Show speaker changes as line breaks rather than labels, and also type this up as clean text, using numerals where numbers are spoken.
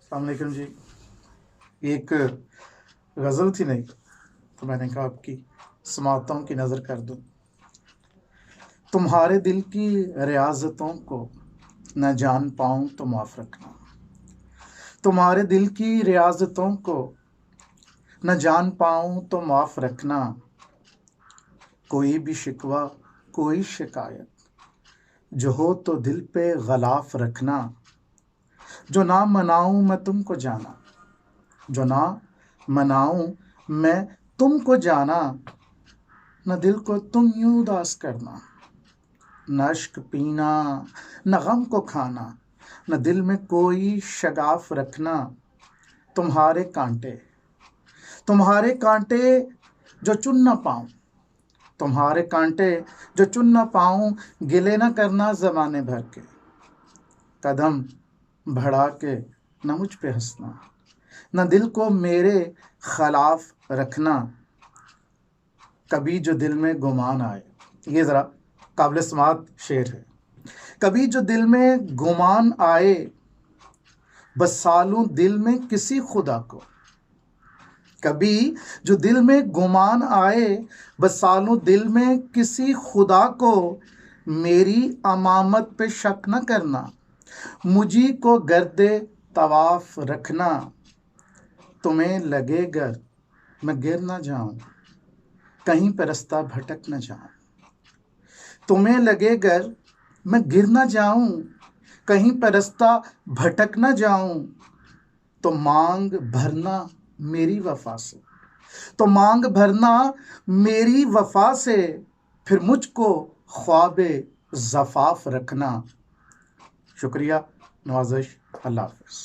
अस्सलाम वालेकुम जी। एक गज़ल थी नहीं, तो मैंने कहा आपकी समाअतों की नज़र कर दूं। तुम्हारे दिल की रियाज़तों को न जान पाऊं तो माफ़ रखना। तुम्हारे दिल की रियाज़तों को न जान पाऊं तो माफ़ रखना। कोई भी शिकवा, कोई शिकायत जो हो तो दिल पे ग़लाफ़ रखना। जो ना मनाऊं मैं तुमको जाना, जो ना मनाऊं मैं तुमको जाना। न दिल को तुम यूं उदास करना, न अश्क पीना, न गम को खाना, न दिल में कोई शगाफ रखना। तुम्हारे कांटे, तुम्हारे कांटे जो चुन न पाऊं, तुम्हारे कांटे जो चुन न पाऊं, गिले न करना ज़माने भर के। कदम बढ़ा के न मुझ पे हंसना, न दिल को मेरे खिलाफ रखना। कभी जो दिल में गुमान आए, ये ज़रा काबिल समात शेर है। कभी जो दिल में गुमान आए, बस सालों दिल में किसी खुदा को। कभी जो दिल में गुमान आए, बस सालों दिल में किसी खुदा को। मेरी अमामत पे शक न करना, मुझी को गर्दे तवाफ रखना। तुम्हें लगे गर मैं गिर न जाऊं, कहीं पर रास्ता भटक न जाऊं। तुम्हें लगे गर मैं गिर न जाऊं, कहीं पर रास्ता भटक न जाऊं। तो मांग भरना मेरी वफा से, तो मांग भरना मेरी वफा से। फिर मुझको ख्वाबे ज़फ़ाफ़ रखना। शुक्रिया, नवाज़िश, अल्लाह हाफ़िज़।